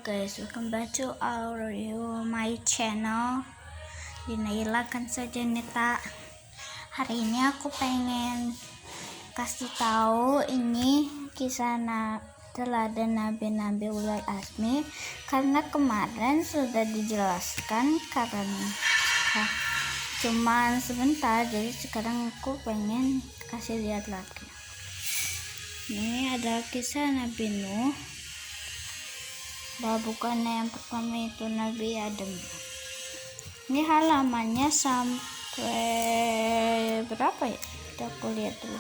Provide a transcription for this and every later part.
guys, welcome back to my channel di Naila Kansa Janeta. Hari ini aku pengen kasih tahu ini kisah teladan Nabi ulul azmi, karena kemarin sudah dijelaskan karena cuman sebentar, jadi sekarang aku pengen kasih lihat lagi. Ini ada kisah Nabi Nuh. Bukannya yang pertama itu Nabi Adam. Ini halamannya sampai berapa ya? Kita aku lihat dulu.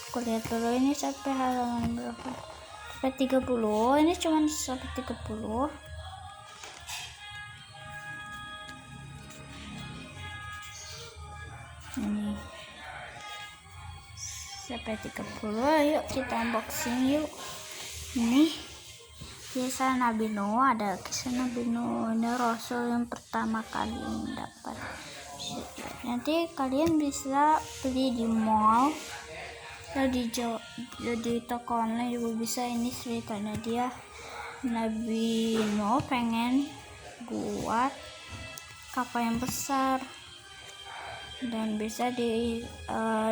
Aku lihat dulu ini sampai halaman berapa? Sampai 30. Ini cuma sampai 30. Ini sampai 30. Yuk kita unboxing yuk. Ini kisah Nabi Nuh. Ada kisah Nabi Nuh, ini Rasul yang pertama kali mendapat. Nanti kalian bisa beli di mall, di toko online juga bisa. Ini ceritanya dia, Nabi Nuh pengen buat kapal yang besar dan bisa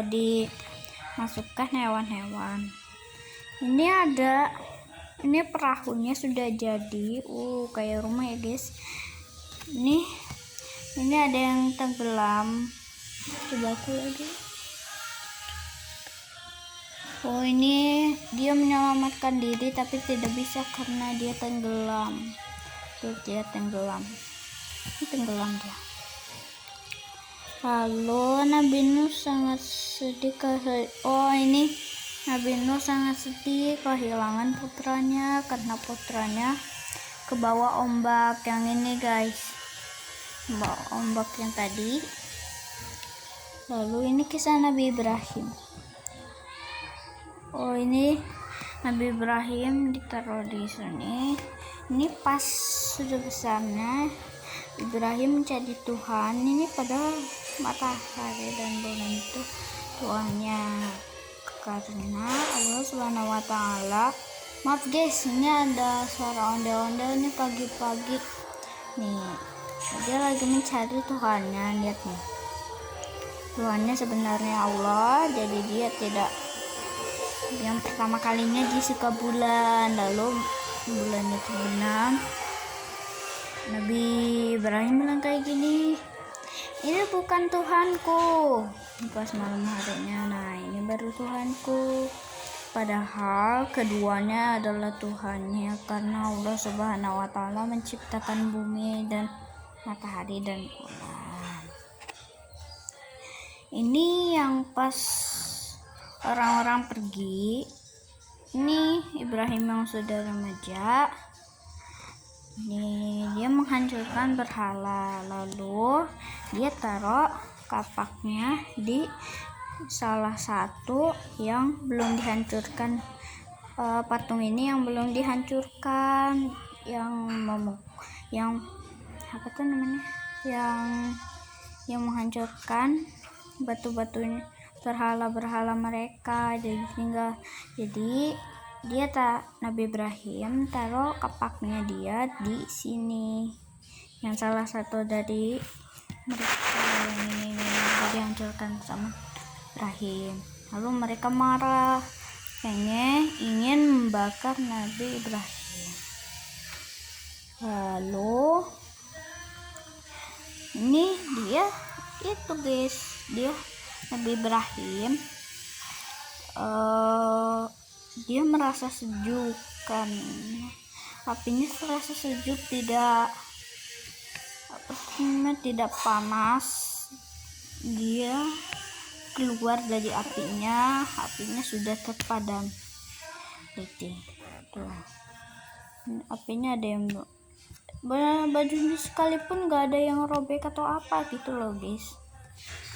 dimasukkan hewan-hewan. Ini perahunya sudah jadi, kayak rumah ya guys. Ini ada yang tenggelam. Coba aku lagi. Ini dia menyelamatkan diri tapi tidak bisa karena dia tenggelam. Dia tenggelam. Ini tenggelam dia. Lalu Nabi Nuh sangat sedih. Ini Nabi Nuh sangat sedih kehilangan putranya karena putranya kebawa ombak. Yang ini guys, bawa ombak yang tadi. Lalu ini kisah Nabi Ibrahim. Ini Nabi Ibrahim ditaruh di sini. Ini pas sudah besarnya Ibrahim mencari Tuhan. Ini pada matahari dan bulan itu Tuhannya, karena Allah Subhanahu wa Ta'ala. Maaf guys, ini ada suara ondel-ondel nih pagi-pagi nih. Dia lagi mencari Tuhannya. Lihat nih, Tuhannya sebenarnya Allah. Jadi dia tidak, yang pertama kalinya dia suka bulan, lalu bulan itu benar. Nabi Ibrahim bilang kayak gini, ini bukan Tuhanku. Pas malam harinya, nah ini baru Tuhanku. Padahal keduanya adalah Tuhannya, karena Allah Subhanahu wa Ta'ala menciptakan bumi dan matahari dan bulan. Ini yang pas orang-orang pergi. Ini Ibrahim yang sudah remaja. Ini dia menghancurkan berhala, lalu dia taruh kapaknya di salah satu yang belum dihancurkan. Patung ini yang belum dihancurkan, yang apa tuh namanya, yang menghancurkan batu-batunya, berhala-berhala mereka. Jadi Nabi Ibrahim taruh kapaknya dia di sini, yang salah satu dari mereka yang ini dihancurkan sama Ibrahim. Lalu mereka marah, ingin membakar Nabi Ibrahim. Lalu ini dia itu guys, dia Nabi Ibrahim dia merasa sejuk kan, apinya terasa sejuk, tidak panas. Dia keluar dari apinya sudah terpadam. Tuh, apinya ada yang bajunya sekalipun nggak ada yang robek atau apa gitu loh guys.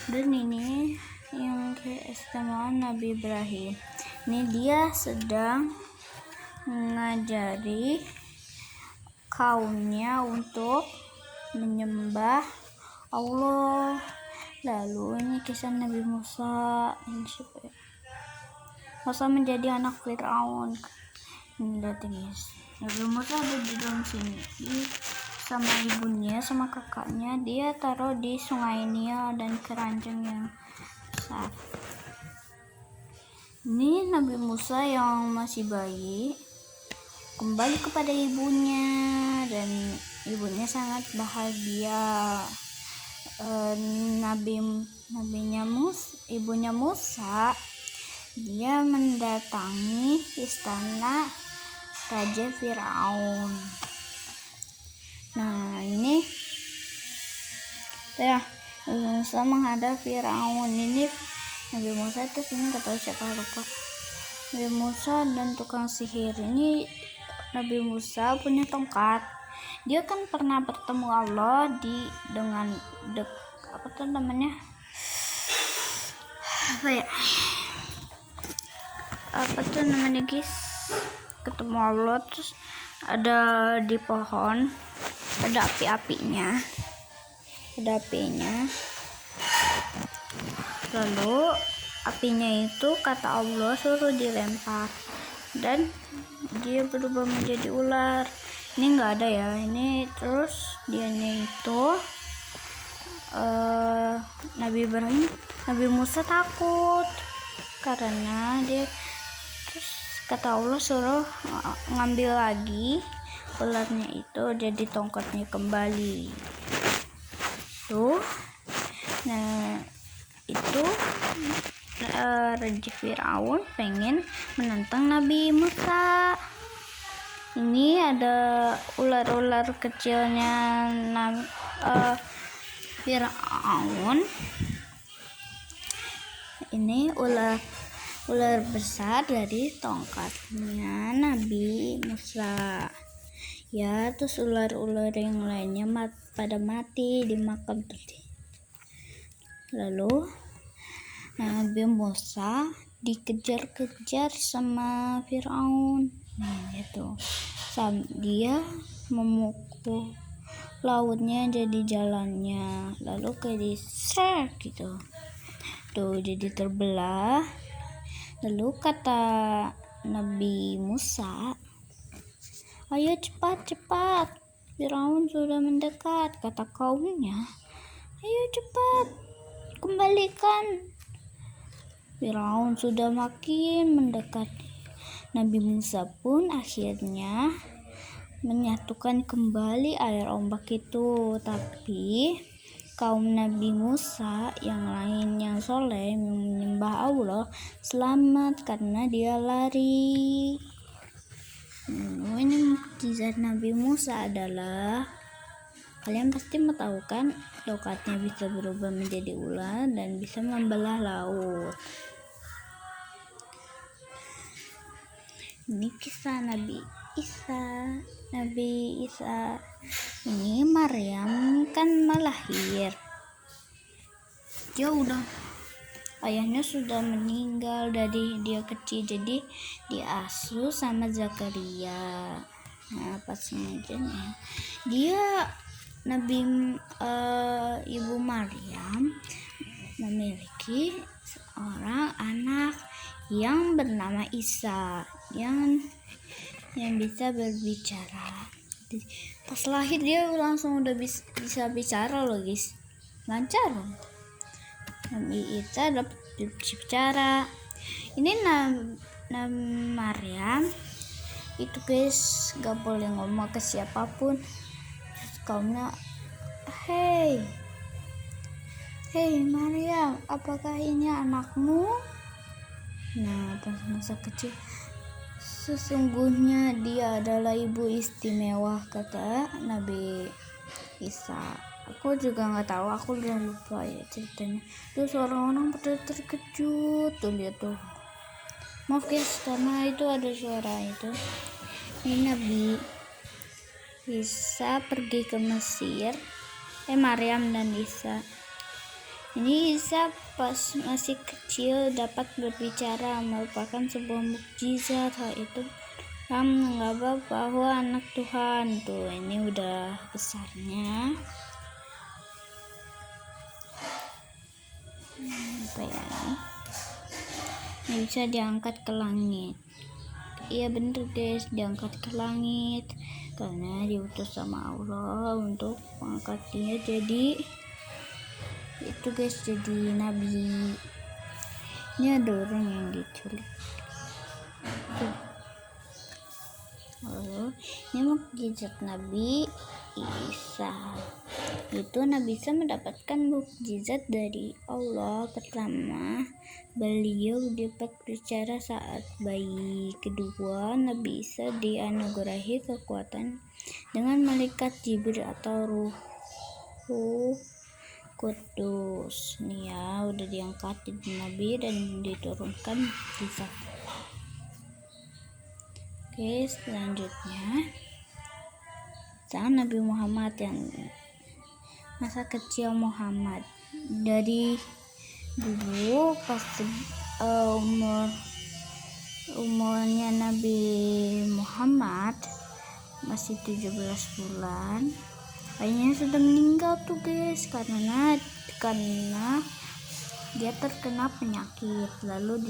Dan ini yang keistimewaan Nabi Ibrahim. Ini dia sedang mengajari kaumnya untuk menyembah Allah. Lalu ini kisah Nabi Musa. Ini siapa ya? Musa menjadi anak Firaun. Ini lihat guys, Nabi Musa ada di dalam sini, sama ibunya sama kakaknya. Dia taruh di sungai Nil dan keranjang yang besar. Ini Nabi Musa yang masih bayi kembali kepada ibunya, dan ibunya sangat bahagia. Ibunya Musa, dia mendatangi istana Raja Firaun. Nah, ini ya, Nabi Musa menghadap Firaun. Ini Nabi Musa itu sini nggak tahu siapa, lupa. Nabi Musa dan tukang sihir. Ini Nabi Musa punya tongkat. Dia kan pernah bertemu Allah dengan apa tuh namanya? Apa tuh namanya guys? Ketemu Allah, terus ada di pohon, ada apinya. Lalu apinya itu kata Allah suruh dilempar dan dia berubah menjadi ular. Ini nggak ada ya, ini terus dianya itu Nabi Musa takut karena dia, terus kata Allah suruh ngambil lagi ularnya itu jadi tongkatnya kembali tuh. Nah itu Raja Firaun pengen menantang Nabi Musa. Ini ada ular-ular kecilnya Firaun. Ini ular besar dari tongkatnya Nabi Musa. Ya, terus ular-ular yang lainnya pada mati dimakan tadi. Lalu Nabi Musa dikejar-kejar sama Firaun. Nah, itu. Dia memukul lautnya jadi jalannya, lalu kayak diser gitu. Tuh jadi terbelah. Lalu kata Nabi Musa, "Ayo cepat, Firaun sudah mendekat." Kata kaumnya, "Ayo cepat, kembalikan." Firaun sudah makin mendekat. Nabi Musa pun akhirnya menyatukan kembali air ombak itu. Tapi kaum Nabi Musa yang lain yang soleh menyembah Allah selamat karena dia lari. Ini mukjizat Nabi Musa adalah, kalian pasti mau tahu kan, tongkatnya bisa berubah menjadi ular dan bisa membelah laut. Ini kisah Nabi Isa. Ini Maryam kan melahir, ayahnya sudah meninggal dari dia kecil, jadi diasuh sama Zakaria. Nah, pas sengaja dia Ibu Maryam memiliki seorang anak yang bernama Isa yang bisa berbicara. Pas lahir dia langsung udah bisa bicara loh guys, lancar. Nabi Isa dapat bicara. Ini Maryam itu guys gak boleh ngomong ke siapapun. Kaumnya, hey Maryam, apakah ini anakmu? Nah, pas masa kecil, sesungguhnya dia adalah ibu istimewa, kata Nabi Isa. Aku juga nggak tahu, aku udah lupa ya ceritanya. Terus orang-orang pada terkejut tuh, lihat tuh. Maaf guys, karena itu ada suara itu. Ini Nabi Isa pergi ke Mesir. Maryam dan Isa. Ini Isa pas masih kecil dapat berbicara, merupakan sebuah mukjizat. Hal itu menganggap bahwa anak Tuhan. Tuh, ini udah besarnya. Apa ya ini? bisa diangkat ke langit. Iya bener guys, diangkat ke langit karena diutus sama Allah untuk mengangkat dia jadi itu guys, jadi nabi. Ini ada orang yang diculik tuh. Lalu ini mukjizat Nabi Isa. Itu Nabi Isa mendapatkan mukjizat dari Allah. Pertama, beliau dapat bicara saat bayi. Kedua, Nabi Isa dianugerahi kekuatan dengan malaikat Jibril atau Ruh Kudus. Nih ya, udah diangkat jadi Nabi dan diturunkan mukjizat. Oke, selanjutnya sang Nabi Muhammad yang masa kecil Muhammad. Dari dulu pas umurnya Nabi Muhammad masih 17 bulan, ayahnya sudah meninggal tuh guys, karena dia terkena penyakit, lalu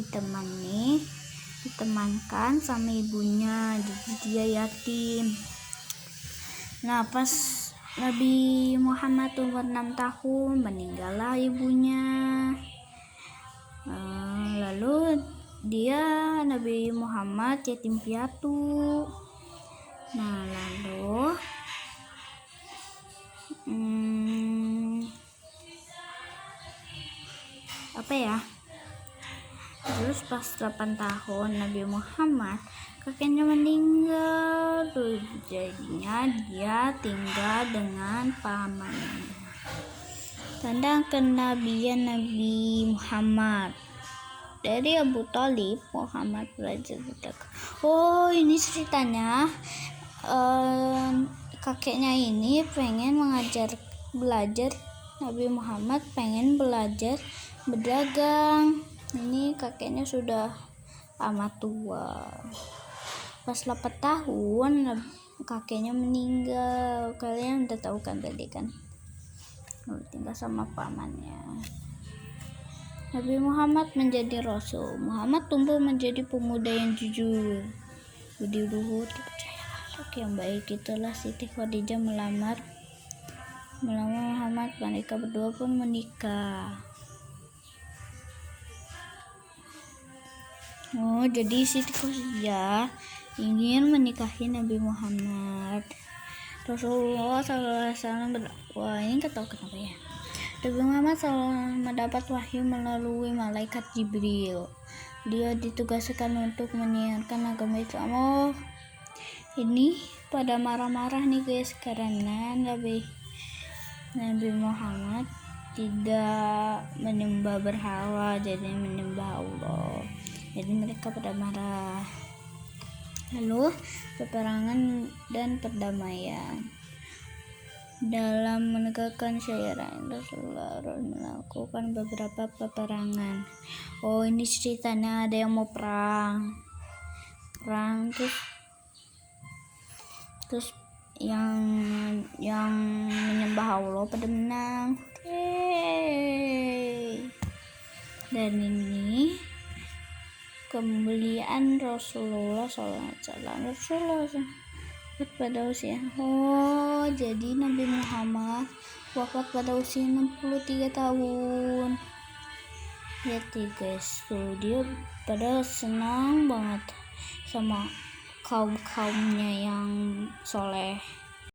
ditemankan sama ibunya, jadi dia yatim. Nah, pas Nabi Muhammad umur 6 tahun meninggallah ibunya. Lalu Nabi Muhammad yatim piatu. Nah, lalu terus pas 8 tahun Nabi Muhammad kakeknya meninggal, jadinya dia tinggal dengan pamannya. Tanda kenabian Nabi Muhammad. Dari Abu Thalib, Muhammad belajar berdagang. Oh, ini ceritanya kakeknya ini pengen belajar, Nabi Muhammad pengen belajar berdagang. Ini kakeknya sudah amat tua. Pas 8 tahun kakeknya meninggal. Kalian udah tahu kan tadi kan, tinggal sama pamannya. Nabi Muhammad menjadi rasul. Muhammad tumbuh menjadi pemuda yang jujur, budi luhur, dipercaya akhlak yang baik. Itulah Siti Khadijah melamar Muhammad. Mereka berdua pun menikah. Oh, jadi Siti Khadijah ingin menikahi Nabi Muhammad. Rasulullah SAW berdakwah. Ini nggak tahu kenapa ya. Nabi Muhammad SAW mendapat wahyu melalui malaikat Jibril. Dia ditugaskan untuk menyiarkan agama Islam. Oh, ini pada marah-marah nih guys, karena Nabi Muhammad tidak menyembah berhala, jadi menyembah Allah. Jadi mereka pada marah. Lalu peperangan dan perdamaian. Dalam menegakkan syariat Rasulullah melakukan beberapa peperangan. Oh, ini ceritanya ada yang mau perang terus yang menyembah Allah pada menang. Dan ini kemuliaan Rasulullah SAW pada usia. Oh, jadi Nabi Muhammad wafat pada usia 63 tahun. Lihat nih guys, tuh dia pada senang banget sama kaumnya yang soleh.